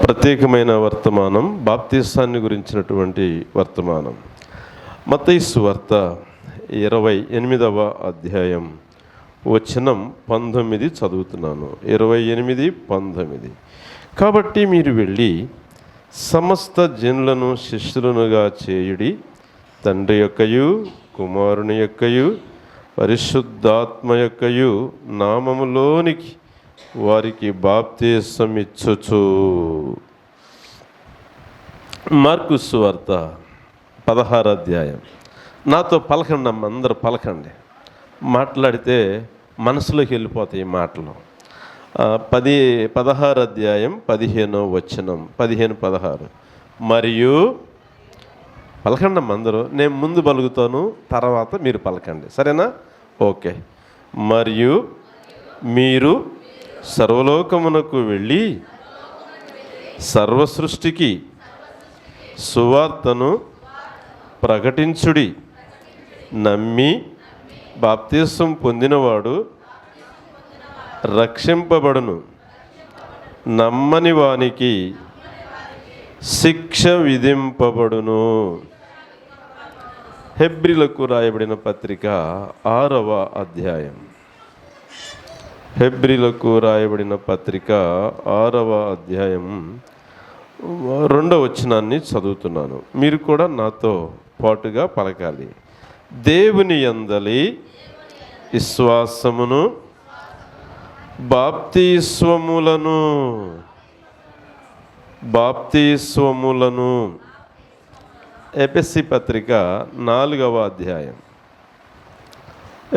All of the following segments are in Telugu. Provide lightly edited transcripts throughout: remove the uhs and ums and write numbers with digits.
ప్రత్యేకమైన వర్తమానం బాప్తిసాన్ని గురించినటువంటి వర్తమానం. మత్తయి సువార్త 28వ అధ్యాయం వచనం 19 చదువుతున్నాను. 28:19. కాబట్టి మీరు వెళ్ళి సమస్త జనులను శిష్యులనుగా చేయుడి, తండ్రి యొక్కయు కుమారుని యొక్కయు పరిశుద్ధాత్మ యొక్కయు నామములోనికి వారికి బాప్తిసం ఇచ్చుచు. మార్కు సువార్త 16వ అధ్యాయం. నాతో పలకండి అమ్మ, అందరూ పలకండి. మాట్లాడితే మనసులోకి వెళ్ళిపోతాయి ఈ మాటలు. 16వ అధ్యాయం 15వ వచనం, 15-16. మరియు పలకండి అమ్మ అందరూ. నేను ముందు పలుకుతాను, తర్వాత మీరు పలకండి, సరేనా? ఓకే. మరియు మీరు సర్వలోకమునకు వెళ్ళి సర్వసృష్టికి సువార్తను ప్రకటించుడి. నమ్మి బాప్తిసం పొందినవాడు రక్షింపబడును, నమ్మని వానికి శిక్ష విధింపబడును. హెబ్రీలకు రాయబడిన పత్రిక 6వ అధ్యాయం. హెబ్రీలకు రాయబడిన పత్రిక 6వ అధ్యాయం 2వ వచనాన్ని చదువుతున్నాను. మీరు కూడా నాతో పాటుగా పలకాలి. దేవుని యందలి విశ్వాసమును బాప్తిస్వములను ఎఫెసీ పత్రిక 4వ అధ్యాయం.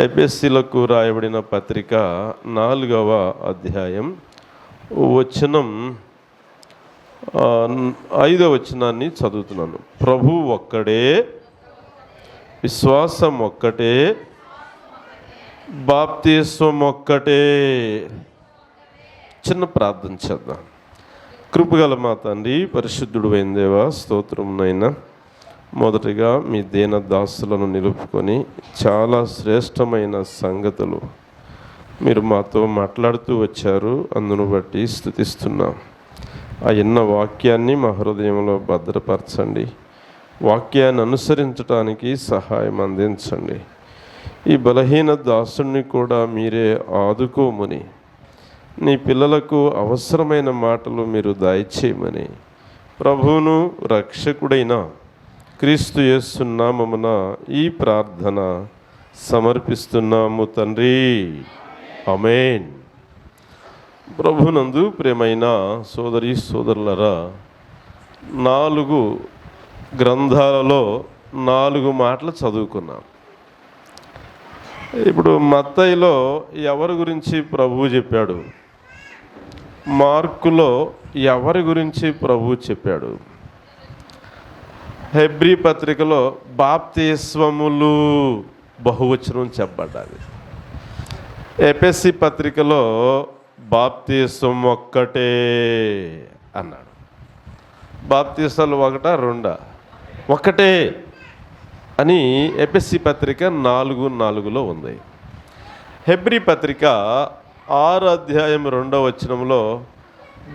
ఎఫెసీలకు రాయబడిన పత్రిక 4వ అధ్యాయం వచనం 5వ వచనాన్ని చదువుతున్నాను. ప్రభు ఒక్కడే, విశ్వాసం ఒక్కటే, బాప్తిస్వం ఒక్కటే. చిన్న ప్రార్థన చేద్దాం. కృపగల మా తండ్రి, పరిశుద్ధుడు అయిన దేవా, స్తోత్రమునైనా మొదటిగా మీ దీన దాసులను నిలుపుకొని చాలా శ్రేష్టమైన సంగతులు మీరు మాతో మాట్లాడుతూ వచ్చారు. అందును బట్టి స్తుతిస్తున్నాం. ఆ ఎన్న వాక్యాన్ని మా హృదయంలో భద్రపరచండి. వాక్యాన్ని అనుసరించడానికి సహాయం అందించండి. ఈ బలహీన దాసుని కూడా మీరే ఆదుకోమని, నీ పిల్లలకు అవసరమైన మాటలు మీరు దయచేయమని ప్రభువును రక్షకుడైన క్రీస్తు యేసు నామమున ఈ ప్రార్థన సమర్పిస్తున్నాము తండ్రి. ఆమేన్. ప్రభునందు ప్రియమైన సోదరి సోదరులరా, 4 గ్రంథాలలో 4 మాటలు చదువుకున్నాం. ఇప్పుడు మత్తయిలో ఎవరి గురించి ప్రభువు చెప్పాడు, మార్కులో ఎవరి గురించి ప్రభువు చెప్పాడు, హెబ్రీ పత్రికలో బాప్తిస్వములు బహువచనం చెప్పబడ్డది, ఎఫెసీ పత్రికలో బాప్తిస్వం ఒక్కటే అన్నాడు. బాప్తిసాలు 1, 2 ఒక్కటే అని ఎఫెసీ పత్రిక 4:4లో ఉంది. హెబ్రీ పత్రిక 6వ అధ్యాయం 2వ వచనంలో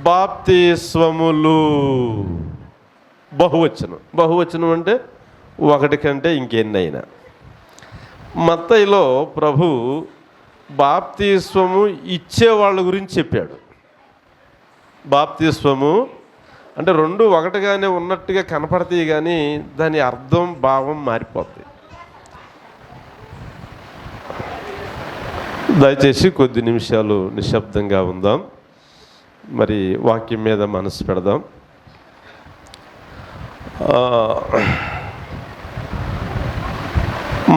బాప్తిస్వములు బహువచనం. బహువచనం అంటే 1 కంటే ఇంకెన్నైనా. మత్తయిలో ప్రభు బాప్తిస్వము ఇచ్చేవాళ్ళ గురించి చెప్పాడు. బాప్తిస్వము అంటే 2 ఒకటిగానే ఉన్నట్టుగా కనపడతాయి, కానీ దాని అర్థం భావం మారిపోద్ది. దయచేసి కొద్ది నిమిషాలు నిశ్శబ్దంగా ఉందాం, మరి వాక్యం మీద మనసు పెడదాం.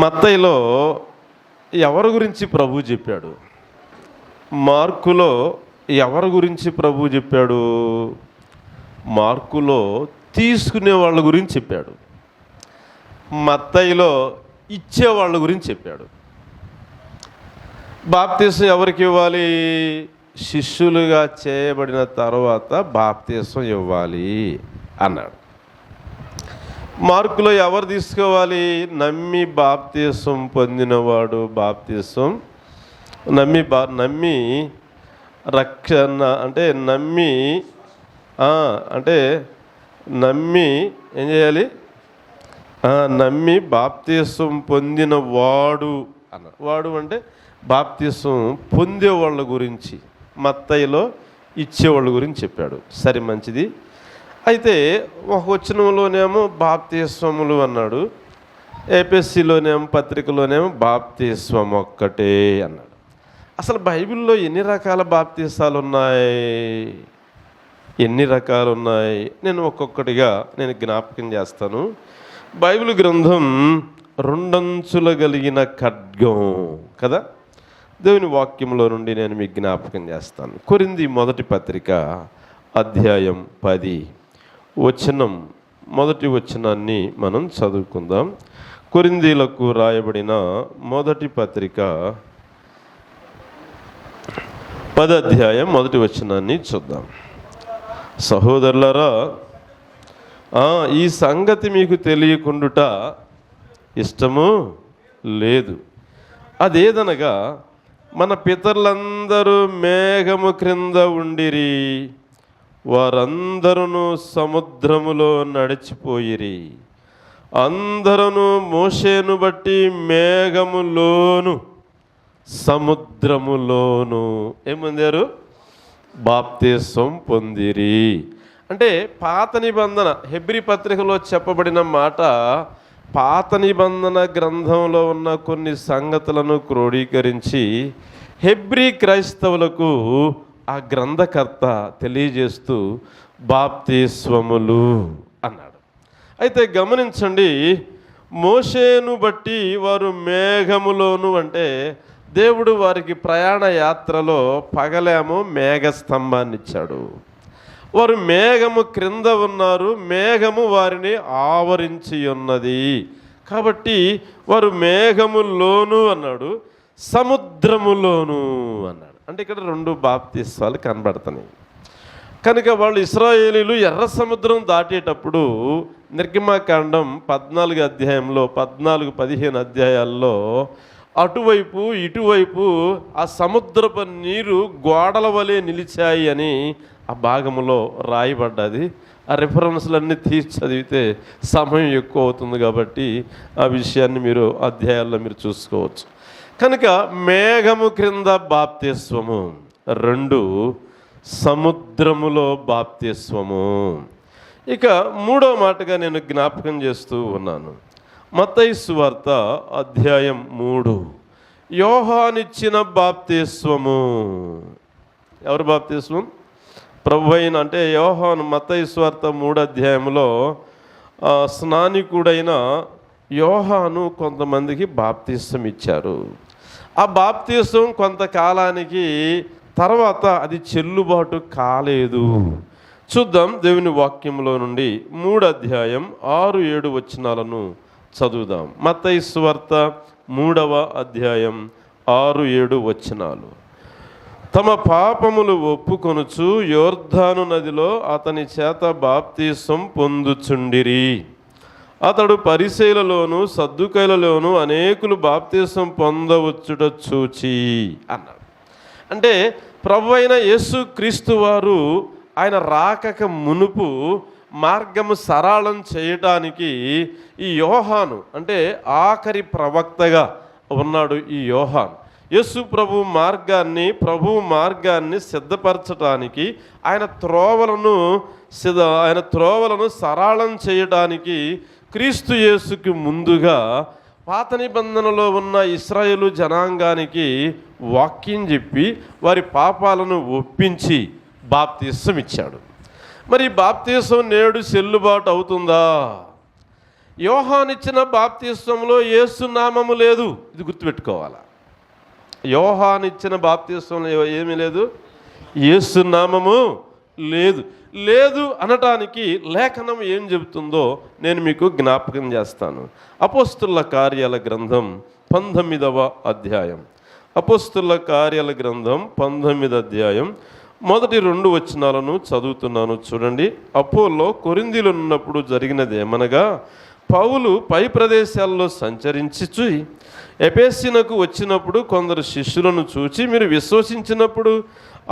మత్తయిలో ఎవరి గురించి ప్రభు చెప్పాడు, మార్కులో ఎవరి గురించి ప్రభు చెప్పాడు, మార్కులో తీసుకునే వాళ్ళ గురించి చెప్పాడు, మత్తయిలో ఇచ్చేవాళ్ళ గురించి చెప్పాడు. బాప్తిసం ఎవరికి ఇవ్వాలి? శిష్యులుగా చేయబడిన తర్వాత బాప్తిసం ఇవ్వాలి అన్నాడు. మార్కులో ఎవరు తీసుకోవాలి? నమ్మి బాప్తిసం పొందినవాడు బాప్తిసం నమ్మి రక్షణ అంటే నమ్మి అంటే నమ్మి ఏం చేయాలి? నమ్మి బాప్తీసం పొందిన వాడు అన్నాడు. వాడు అంటే బాప్తీసం పొందేవాళ్ళ గురించి, మత్తయిలో ఇచ్చేవాళ్ళ గురించి చెప్పాడు. సరే, మంచిది. అయితే ఒక వచనంలోనేమో బాప్తీస్వములు అన్నాడు, ఏపీఎస్సిలోనేమో పత్రికలోనేమో బాప్తీస్వం ఒక్కటే అన్నాడు. అసలు బైబిల్లో ఎన్ని రకాల బాప్తీసాలు ఉన్నాయి? ఎన్ని రకాలు ఉన్నాయి? నేను ఒక్కొక్కటిగా జ్ఞాపకం చేస్తాను. బైబిల్ గ్రంథం రెండంచుల కలిగిన ఖడ్గం కదా. దేవుని వాక్యంలో నుండి నేను మీకు జ్ఞాపకం చేస్తాను. కొరింథీ మొదటి పత్రిక అధ్యాయం 10 వచనం, మొదటి వచనాన్ని మనం చదువుకుందాం. కొరింథీలకు రాయబడిన మొదటి పత్రిక 10 అధ్యాయం మొదటి వచనాన్ని చూద్దాం. సహోదరులారా, ఈ సంగతి మీకు తెలియకుండుట ఇష్టము లేదు. అదేదనగా, మన పితరులందరూ మేఘము క్రింద ఉండిరి, వారందరూ సముద్రములో నడిచిపోయిరి. అందరూ మోషేను బట్టి మేఘములోను సముద్రములోను ఏమొందారు? బాప్తీసం పొందిరి. అంటే పాత నిబంధన హెబ్రీ పత్రికలో చెప్పబడిన మాట, పాత నిబంధన గ్రంథంలో ఉన్న కొన్ని సంగతులను క్రోడీకరించి హెబ్రీ క్రైస్తవులకు ఆ గ్రంథకర్త తెలియజేస్తూ బాప్తీస్వములు అన్నాడు. అయితే గమనించండి, మోషేను బట్టి వారు మేఘములోను అంటే దేవుడు వారికి ప్రయాణ యాత్రలో పగలేమో మేఘస్తంభాన్ని ఇచ్చాడు. వారు మేఘము క్రింద ఉన్నారు, మేఘము వారిని ఆవరించి ఉన్నది. కాబట్టి వారు మేఘములోను అన్నాడు, సముద్రములోను అన్నాడు. అంటే ఇక్కడ రెండు బాప్తీసాలు కనబడుతున్నాయి. కనుక వాళ్ళు ఇశ్రాయేలీలు ఎర్ర సముద్రం దాటేటప్పుడు నిర్గమకాండం 14 అధ్యాయంలో 14-15 అధ్యాయాల్లో అటువైపు ఇటువైపు ఆ సముద్రపు నీరు గోడల వలె నిలిచాయి అని ఆ భాగంలో రాయబడ్డది. ఆ రిఫరెన్స్లన్నీ తీసి చదివితే సమయం ఎక్కువ అవుతుంది కాబట్టి ఆ విషయాన్ని మీరు అధ్యాయాల్లో మీరు చూసుకోవచ్చు. కనుక మేఘము క్రింద బాప్తీస్వము, 2 సముద్రములో బాప్తీస్వము. ఇక 3వ మాటగా నేను జ్ఞాపకం చేస్తూ ఉన్నాను. మత్తయి సువార్త అధ్యాయం 3, యోహానిచ్చిన బాప్తీస్వము. ఎవరు బాప్తీస్వం? ప్రభు అయిన అంటే యోహాను మత్తయి సువార్త 3వ అధ్యాయంలో స్నానికుడైన యోహాను కొంతమందికి బాప్తీసం ఇచ్చారు. ఆ బాప్తీసం కొంతకాలానికి తర్వాత అది చెల్లుబాటు కాలేదు. చూద్దాం దేవుని వాక్యంలో నుండి 3వ అధ్యాయం 6-7 వచనాలను చదువుదాం. మత్తయి సువార్త 3వ అధ్యాయం 6-7 వచనాలు. తమ పాపములు ఒప్పుకొనుచు యోర్దాను నదిలో అతని చేత బాప్తీసం పొందుచుండిరి. అతడు పరిసయ్యులలోను సద్దుకైలలోను అనేకులు బాప్తీసం పొందవచ్చుట చూచి అన్నాడు. అంటే ప్రభు అయిన యేసు క్రీస్తు వారు ఆయన రాకక మునుపు మార్గము సరళం చేయటానికి ఈ యోహాను అంటే ఆఖరి ప్రవక్తగా ఉన్నాడు. ఈ యోహాను యేసు ప్రభు మార్గాన్ని సిద్ధపరచటానికి ఆయన త్రోవలను సరళం చేయడానికి క్రీస్తు యేసుకి ముందుగా పాత నిబంధనలో ఉన్న ఇశ్రాయేలు జనాంగానికి వాక్యం చెప్పి వారి పాపాలను ఒప్పించి బాప్తీసం ఇచ్చాడు. మరి బాప్తీసం నేడు చెల్లుబాటు అవుతుందా? యోహానిచ్చిన బాప్తీసంలో యేసు నామము లేదు. ఇది గుర్తుపెట్టుకోవాలా. యోహానిచ్చిన బాప్తీసంలో ఏమీ లేదు, యేసు నామము లేదు అనటానికి లేఖనం ఏం చెబుతుందో నేను మీకు జ్ఞాపకం చేస్తాను. అపోస్తుల కార్యాల గ్రంథం 19వ అధ్యాయం. అపోస్తుల కార్యాల గ్రంథం 19వ అధ్యాయం మొదటి 2 వచనాలను చదువుతున్నాను, చూడండి. అపోల్లో కొరింథీలో ఉన్నప్పుడు జరిగినది ఏమనగా, పౌలు పై ప్రదేశాల్లో సంచరించి ఎఫెసునకు వచ్చినప్పుడు కొందరు శిష్యులను చూచి, మీరు విశ్వసించినప్పుడు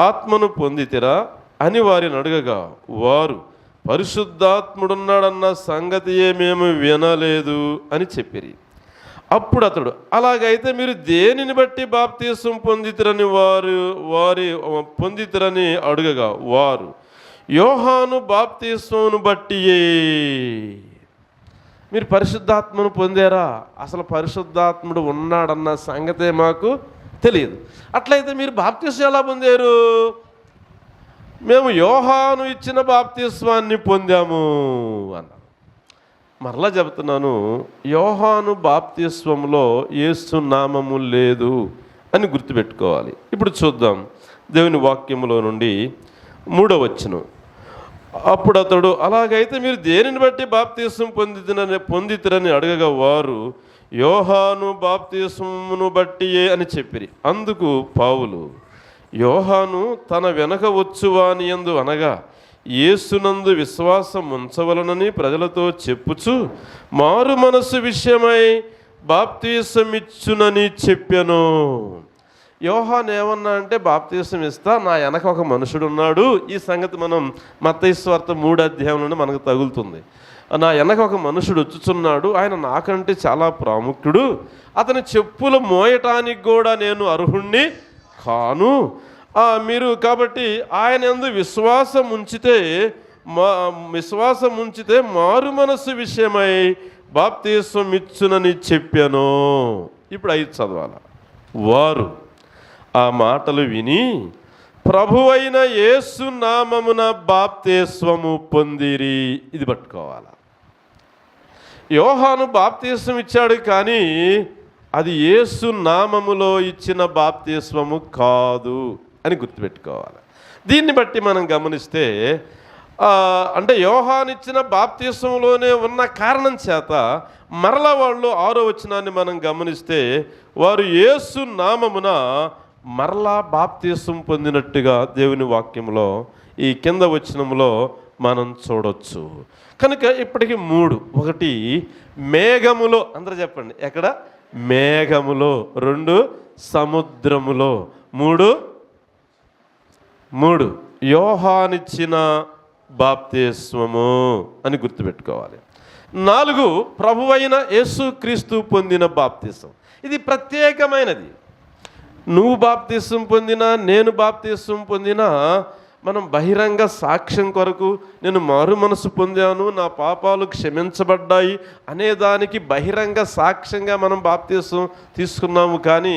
ఆత్మను పొందితిరా? అని వారిని అడగగా వారు, పరిశుద్ధాత్ముడున్నాడన్న సంగతియే మేము వినలేదు అని చెప్పిరి. అప్పుడు అతడు, అలాగైతే మీరు దేనిని బట్టి బాప్తీసం పొందితిరని పొందితిరని అడుగగా వారు, యోహాను బాప్తీసమును బట్టియే. మీరు పరిశుద్ధాత్మను పొందారా? అసలు పరిశుద్ధాత్ముడు ఉన్నాడన్న సంగతే మాకు తెలియదు. అట్లయితే మీరు బాప్తీసం ఎలా పొందారు? మేము యోహాను ఇచ్చిన బాప్తీస్వాన్ని పొందాము అన్నారు. మరలా చెబుతున్నాను, యోహాను బాప్తీస్వంలో యేసు నామము లేదు అని గుర్తుపెట్టుకోవాలి. ఇప్పుడు చూద్దాం దేవుని వాక్యములో నుండి 3వ వచనం. అప్పుడు అతడు, అలాగైతే మీరు దేనిని బట్టి బాప్తీసం పొందితిరని అడగగా వారు, యోహాను బాప్తీసమును బట్టియే అని చెప్పిరి. అందుకు పౌలు, యోహాను తన వెనక వచ్చువాని యందు అనగా యేసునందు విశ్వాసం ఉంచవలనని ప్రజలతో చెప్పుచు మారు మనసు విషయమై బాప్తీసమిచ్చునని చెప్పాను. యోహాను ఏమన్నా అంటే, బాప్తీసం ఇస్తా, నా వెనక ఒక మనుషుడు ఉన్నాడు. ఈ సంగతి మనం మత్తయి సువార్త 3వ అధ్యాయంలోనే మనకు తగులుతుంది. నా వెనక ఒక మనుషుడు వచ్చుచున్నాడు, ఆయన నాకంటే చాలా ప్రాముఖ్యుడు, అతని చెప్పులు మోయటానికి కూడా నేను అర్హుణ్ణి కాను. మీరు కాబట్టి ఆయన యందు విశ్వాసం ఉంచితే మారు మనసు విషయమై బాప్తీసం ఇచ్చునని చెప్పాను. ఇప్పుడు 5 చదవాల. వారు ఆ మాటలు విని ప్రభువైన యేసు నామమున బాప్తీస్వము పొందిరి. ఇది పట్టుకోవాలి. యోహాను బాప్తీసం ఇచ్చాడు, కానీ అది యేసు నామములో ఇచ్చిన బాప్తీస్వము కాదు అని గుర్తుపెట్టుకోవాలి. దీన్ని బట్టి మనం గమనిస్తే, అంటే యోహాను ఇచ్చిన బాప్తీసంలోనే ఉన్న కారణం చేత మరలా వాళ్ళు 6వ వచనాన్ని మనం గమనిస్తే వారు యేసు నామమున మరలా బాప్తీసం పొందినట్టుగా దేవుని వాక్యంలో ఈ కింద వచనంలో మనం చూడొచ్చు. కనుక ఇప్పటికీ 3: 1 మేఘములో, అందరూ చెప్పండి, ఎక్కడ? మేఘములో. 2 సముద్రములో. 3 యోహానిచ్చిన బాప్తీస్వము అని గుర్తుపెట్టుకోవాలి. 4 ప్రభువైన యేసుక్రీస్తు పొందిన బాప్తీసం. ఇది ప్రత్యేకమైనది. నువ్వు బాప్తీసం పొందినా, నేను బాప్తీసం పొందినా, మనం బహిరంగ సాక్ష్యం కొరకు నేను మారు మనసు పొందాను, నా పాపాలు క్షమించబడ్డాయి అనేదానికి బహిరంగ సాక్ష్యంగా మనం బాప్తీసం తీసుకున్నాము. కానీ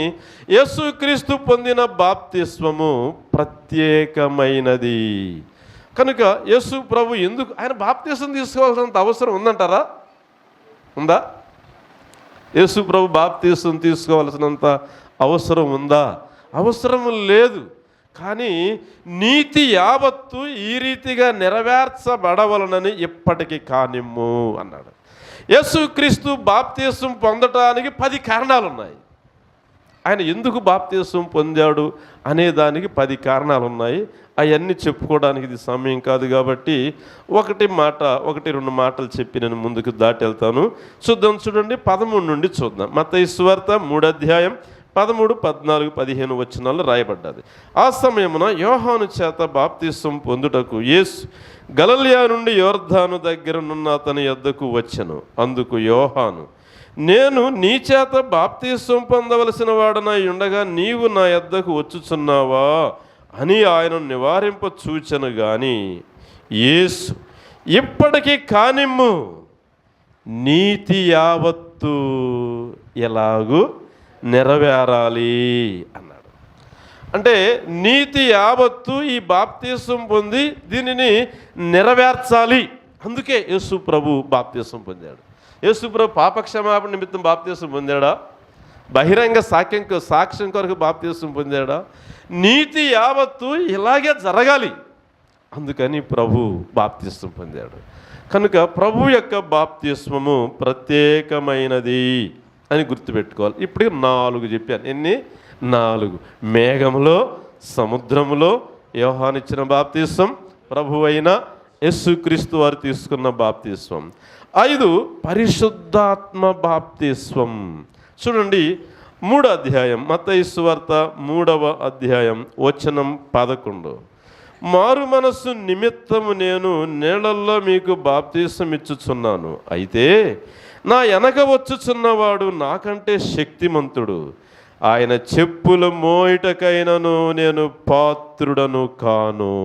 యేసుక్రీస్తు పొందిన బాప్తీస్వము ప్రత్యేకమైనది. కనుక యేసు ప్రభు ఎందుకు ఆయన బాప్తీసం తీసుకోవాల్సినంత అవసరం ఉందంటారా? ఉందా? యేసు ప్రభు బాప్తీసం తీసుకోవాల్సినంత అవసరం ఉందా? అవసరం లేదు. కానీ నీతి యావత్తు ఈ రీతిగా నెరవేర్చబడవలనని ఎప్పటికీ కానిమ్ము అన్నాడు. యేసుక్రీస్తు బాప్తీసం పొందటానికి 10 కారణాలు ఉన్నాయి. ఆయన ఎందుకు బాప్తీసం పొందాడు అనే దానికి 10 కారణాలు ఉన్నాయి. అవన్నీ చెప్పుకోవడానికి ఇది సమయం కాదు కాబట్టి 1-2 మాటలు చెప్పి నేను ముందుకు దాటి వెళ్తాను. చూడండి 13 నుండి చూద్దాం. మత్తయి సువార్త 3వ అధ్యాయం 13, 14, 15 వచనాలు రాయబడ్డది. ఆ సమయమున యోహాను చేత బాప్తీసం పొందుటకు యేసు గలిలయ నుండి యోర్దాను దగ్గరనున్న అతని యొద్దకు వచ్చెను. అందుకు యోహాను, నేను నీ చేత బాప్తీసం పొందవలసిన వాడనై ఉండగా నీవు నా యొద్దకు వచ్చుచున్నావా అని ఆయన నివారింప చూచెను. గాని యేసు, ఇప్పటికీ కానిమ్ము, నీతి యావత్తు ఎలాగూ నెరవేరాలి అన్నాడు. అంటే నీతి యావత్తు ఈ బాప్తీసం పొంది దీనిని నెరవేర్చాలి. అందుకే యేసు ప్రభు బాప్తీసం పొందాడు. యేసు ప్రభు పాపక్షమాపణ నిమిత్తం బాప్తీసం పొందాడా? బహిరంగ సాక్ష్యం కొరకు బాప్తీసం పొందాడా? నీతి యావత్తు ఇలాగే జరగాలి, అందుకని ప్రభు బాప్తీసం పొందాడు. కనుక ప్రభు యొక్క బాప్తీస్మము ప్రత్యేకమైనది అని గుర్తుపెట్టుకోవాలి. ఇప్పుడు 4 చెప్పాను. ఎన్ని? 4. మేఘములో, సముద్రములో యోహానిచ్చిన బాప్తీసం, ప్రభు అయిన యేసుక్రీస్తు వారు తీసుకున్న బాప్తీస్వం. 5 పరిశుద్ధాత్మ బాప్తీస్వం. చూడండి 3వ అధ్యాయం మత్తయి సువార్త 3వ అధ్యాయం వచనం 11. మారు మనస్సు నిమిత్తము నేను నీళ్ళల్లో మీకు బాప్తీసం ఇచ్చుచున్నాను. అయితే నా వెనక వచ్చుచున్నవాడు నాకంటే శక్తిమంతుడు. ఆయన చెప్పుల మోయటకైనను నేను పాత్రుడను కాను.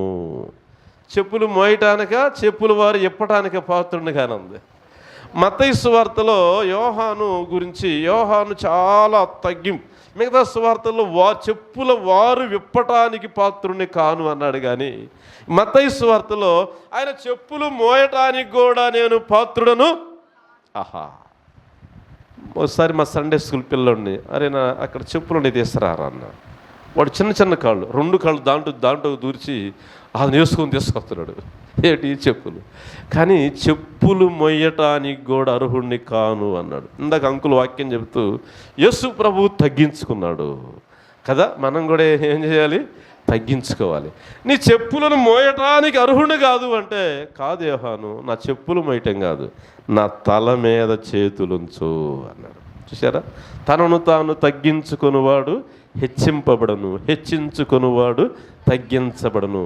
చెప్పులు మోయటానిక, చెప్పులు వారు ఇప్పటానిక పాత్రుడిని కానుంది. మత్తయి సువార్తలో యోహాను గురించి, యోహాను చాలా తగ్గింపు. మిగతా సువార్తల్లో చెప్పుల వారు విప్పటానికి పాత్రుడిని కాను అన్నాడు. కానీ మత్తయి సువార్తలో ఆయన చెప్పులు మోయటానికి కూడా నేను పాత్రుడను. ఆహా, ఒకసారి మా సండే స్కూల్ పిల్లోడిని, అరే నా అక్కడ చెప్పులు తీసుకురారా అన్న. వాడు చిన్న చిన్న కాళ్ళు, 2 కాళ్ళు దాంట్లో దూర్చి అది నేర్చుకొని తీసుకొస్తున్నాడు. ఏంటి చెప్పులు? కానీ చెప్పులు మొయ్యటానికి కూడా అర్హుడిని కాను అన్నాడు. ఇందాక అంకుల్ వాక్యం చెబుతూ యేసు ప్రభువు తగ్గించుకున్నాడు కదా. మనం కూడా ఏం చేయాలి? తగ్గించుకోవాలి. నీ చెప్పులను మోయటానికి అర్హుడు కాదు అంటే, కాదు యోహాను, నా చెప్పులు మోయటం కాదు, నా తల మీద చేతులుంచు అన్నాడు. చూసారా? తనను తాను తగ్గించుకునివాడు హెచ్చింపబడను, హెచ్చించుకునివాడు తగ్గించబడను.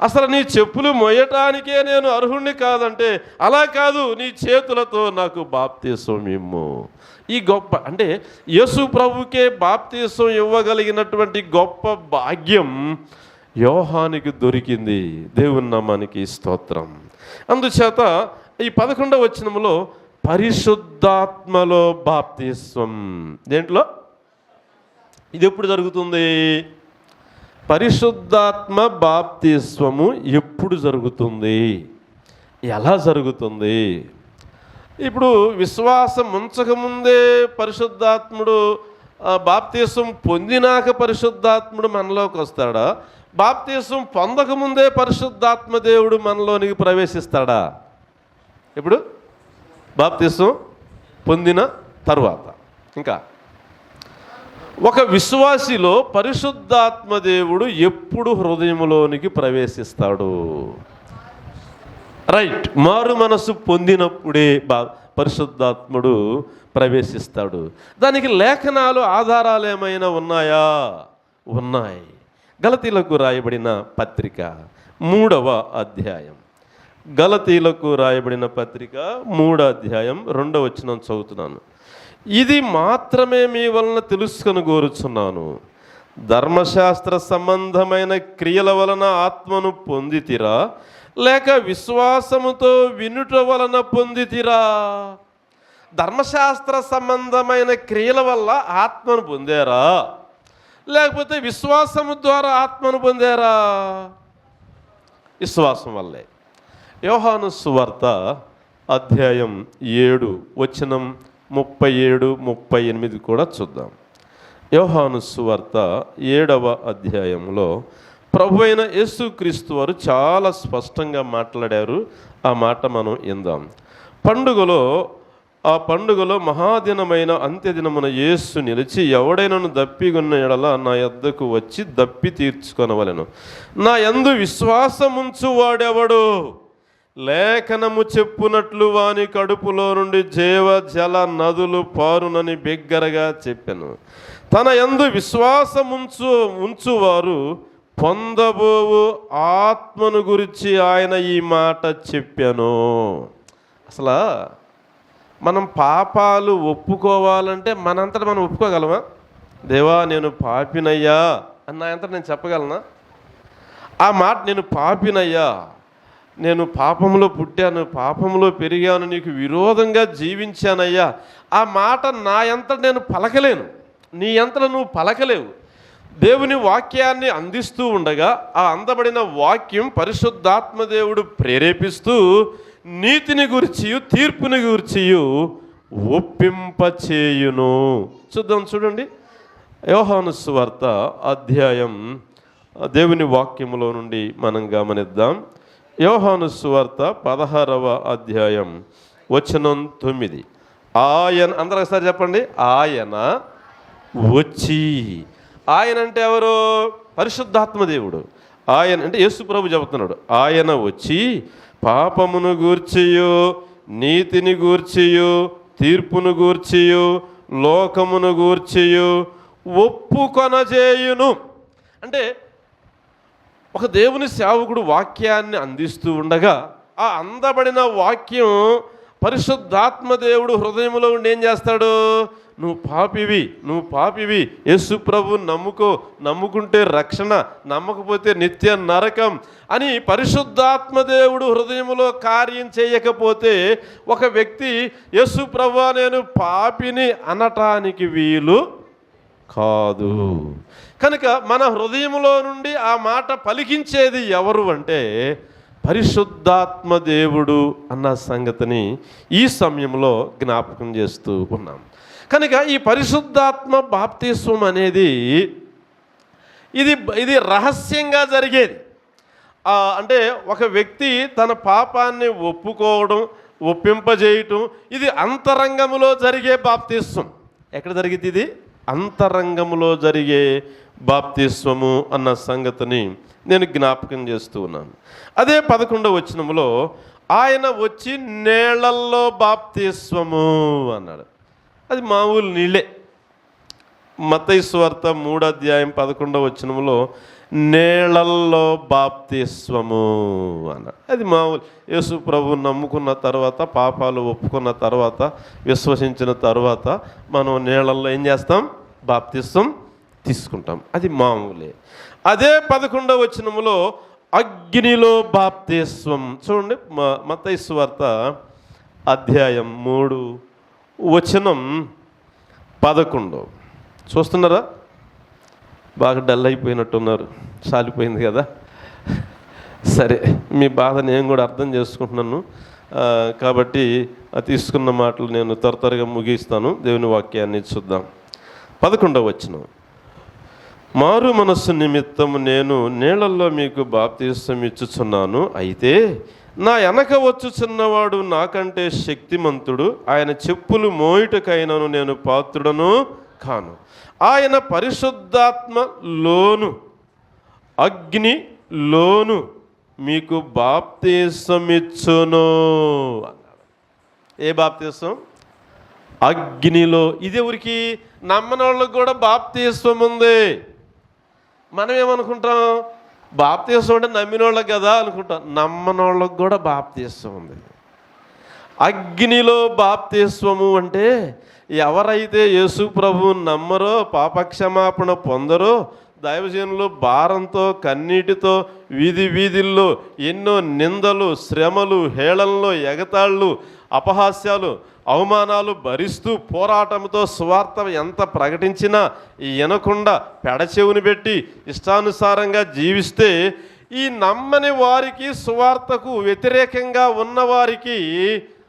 అసలు నీ చెప్పులు మోయటానికే నేను అర్హుణ్ణి కాదంటే, అలా కాదు, నీ చేతులతో నాకు బాప్తీసం ఇమ్ము. ఈ గొప్ప అంటే యేసు ప్రభుకే బాప్తీసం ఇవ్వగలిగినటువంటి గొప్ప భాగ్యం యోహానికి దొరికింది. దేవుని నామానికి స్తోత్రం. అందుచేత ఈ 11వ వచనంలో పరిశుద్ధాత్మలో బాప్తీసం. దేంట్లో? ఇది ఎప్పుడు జరుగుతుంది? పరిశుద్ధాత్మ బాప్తీస్వము ఎప్పుడు జరుగుతుంది? ఎలా జరుగుతుంది? ఇప్పుడు విశ్వాసం ఉంచకముందే పరిశుద్ధాత్ముడు, బాప్తీసం పొందినాక పరిశుద్ధాత్ముడు మనలోకి వస్తాడా? బాప్తీసం పొందకముందే పరిశుద్ధాత్మ దేవుడు మనలోనికి ప్రవేశిస్తాడా? ఇప్పుడు బాప్తీసం పొందిన తరువాత. ఇంకా ఒక విశ్వాసిలో పరిశుద్ధాత్మ దేవుడు ఎప్పుడు హృదయంలోనికి ప్రవేశిస్తాడు? రైట్, మారు మనసు పొందినప్పుడే పరిశుద్ధాత్ముడు ప్రవేశిస్తాడు. దానికి లేఖనాలు, ఆధారాలు ఏమైనా ఉన్నాయా? ఉన్నాయి. గలతీలకు రాయబడిన పత్రిక 3వ అధ్యాయం. గలతీలకు రాయబడిన పత్రిక 3వ అధ్యాయం 2వ వచనం చదువుతున్నాను. ఇది మాత్రమే మీ వలన తెలుసుకొని కోరుచున్నాను, ధర్మశాస్త్ర సంబంధమైన క్రియల వలన ఆత్మను పొందితిరా, లేక విశ్వాసముతో వినుట వలన పొందితిరా? ధర్మశాస్త్ర సంబంధమైన క్రియల వల్ల ఆత్మను పొందారా, లేకపోతే విశ్వాసము ద్వారా ఆత్మను పొందారా? విశ్వాసం వల్లే. యోహాను సువార్త అధ్యాయం 7 వచనం 37, 38 కూడా చూద్దాం. యోహాను సువార్త 7వ అధ్యాయంలో ప్రభువైన యేసుక్రీస్తు వారు చాలా స్పష్టంగా మాట్లాడారు. ఆ మాట మనం విందాం. ఆ పండుగలో మహాదినమైన అంత్యదినమున యేసు నిలిచి, ఎవడైనను దప్పిగొన్న ఎడల నా యొద్దకు వచ్చి దప్పి తీర్చుకొనవలెను. నా యందు విశ్వాసముంచు వాడెవడు, లేఖనము చెప్పునట్లు వాని కడుపులో నుండి జీవ జల నదులు పారునని బిగ్గరగా చెప్పాను. తన యందు ఉంచువారు పొందబోవు ఆత్మను గురించి ఆయన ఈ మాట చెప్పాను. అసలు మనం పాపాలు ఒప్పుకోవాలంటే మనంతటా మనం ఒప్పుకోగలమా? దేవా నేను పాపినయ్యా అన్న అంతటా నేను చెప్పగలనా? ఆ మాట, నేను పాపినయ్యా, నేను పాపంలో పుట్టాను, పాపంలో పెరిగాను, నీకు విరోధంగా జీవించానయ్యా, ఆ మాట నా అంతట నేను పలకలేను, నీ అంతట నువ్వు పలకలేవు. దేవుని వాక్యాన్ని అందిస్తూ ఉండగా ఆ అందబడిన వాక్యం పరిశుద్ధాత్మ దేవుడు ప్రేరేపిస్తూ నీతిని గురించి, తీర్పుని గురించి ఒప్పింపచేయును. చూడండి, యోహాను సువార్త అధ్యాయం, దేవుని వాక్యములో నుండి మనం గమనిద్దాం. యోహాను సువార్త 16వ అధ్యాయం వచనం 9. ఆయన, అందరూ ఒకసారి చెప్పండి, ఆయన వచ్చి. ఆయన అంటే ఎవరు? పరిశుద్ధాత్మ దేవుడు. ఆయన అంటే యేసు ప్రభు చెబుతున్నాడు. ఆయన వచ్చి పాపమును గూర్చియు, నీతిని గూర్చియు, తీర్పును గూర్చియు, లోకమును గూర్చియు ఒప్పుకొనజేయును. అంటే ఒక దేవుని సేవకుడు వాక్యాన్ని అందిస్తూ ఉండగా ఆ అందబడిన వాక్యం పరిశుద్ధాత్మ దేవుడు హృదయంలో ఉండి ఏం చేస్తాడు? నువ్వు పాపివి, యేసు ప్రభు నమ్ముకుంటే రక్షణ, నమ్మకపోతే నిత్య నరకం అని పరిశుద్ధాత్మ దేవుడు హృదయంలో కార్యం చేయకపోతే ఒక వ్యక్తి యేసు ప్రభువా నేను పాపిని అనటానికి వీలు కాదు. కనుక మన హృదయంలో నుండి ఆ మాట పలికించేది ఎవరు అంటే పరిశుద్ధాత్మ దేవుడు అన్న సంగతిని ఈ సమయంలో జ్ఞాపకం చేస్తూ ఉన్నాం. కనుక ఈ పరిశుద్ధాత్మ బాప్తిస్వం అనేది ఇది రహస్యంగా జరిగేది. అంటే ఒక వ్యక్తి తన పాపాన్ని ఒప్పింపజేయటం ఇది అంతరంగములో జరిగే బాప్తిస్వం. ఎక్కడ జరిగింది? ఇది అంతరంగములో జరిగే బాప్తిస్వము అన్న సంగతిని నేను జ్ఞాపకం చేస్తూ ఉన్నాను. అదే 11వ వచనములో ఆయన వచ్చి నీళ్లల్లో బాప్తిస్వము అన్నాడు. అది మామూలు నీళ్ళే. మత్తయి సువార్త 3వ అధ్యాయం 11వ వచనములో నీళ్లల్లో బాప్తిస్వము అన్నాడు. అది మామూలు యేసు ప్రభు నమ్ముకున్న తర్వాత, పాపాలు ఒప్పుకున్న తర్వాత, విశ్వసించిన తర్వాత మనం నీళ్లల్లో ఏం చేస్తాం? బాప్తిస్వం తీసుకుంటాం. అది మామూలే. అదే 11వ వచనములో అగ్నిలో బాప్తిస్వం. చూడండి, మత్తయి సువార్త అధ్యాయం 3 వచనం 11. చూస్తున్నారా? బాగా డల్ అయిపోయినట్టున్నారు. చాలిపోయింది కదా. సరే, మీ బాధ నేను కూడా అర్థం చేసుకుంటున్నాను కాబట్టి తీసుకున్న మాటలు నేను త్వరగా ముగిస్తాను. దేవుని వాక్యాన్ని చూద్దాం. 11వ వచనం, మారు మనస్సు నిమిత్తము నేను నీళ్లలో మీకు బాప్తిస్వం ఇచ్చుచున్నాను. అయితే నా వెనక వచ్చుచున్నవాడు నాకంటే శక్తిమంతుడు, ఆయన చెప్పులు మోయుటకైనను నేను పాత్రుడను కాను. ఆయన పరిశుద్ధాత్మలోను అగ్నిలోను మీకు బాప్తిస్వం ఇచ్చును అన్నాడు. ఏ బాప్తిస్వం? అగ్నిలో. ఇది ఎవరికి? నమ్మనోళ్ళకి కూడా బాప్తిస్వం ఉంది. మనం ఏమనుకుంటాం? బాప్తిస్వం అంటే నమ్మినోళ్ళకి కదా అనుకుంటాం. నమ్మనోళ్ళకి కూడా బాప్తిస్వం ఉంది. అగ్నిలో బాప్తిస్వము అంటే ఎవరైతే యేసు ప్రభువుని నమ్మరో, పాపక్షమాపణ పొందరో, దైవజనులు భారంతో కన్నీటితో వీధుల్లో ఎన్నో నిందలు, శ్రమలు, హేళనలు, ఎగతాళ్ళు, అపహాస్యాలు, అవమానాలు భరిస్తూ పోరాటంతో సువార్త ఎంత ప్రకటించినా వినకుండా పెడచెవుని పెట్టి ఇష్టానుసారంగా జీవిస్తే ఈ నమ్మని వారికి, సువార్తకు వ్యతిరేకంగా ఉన్నవారికి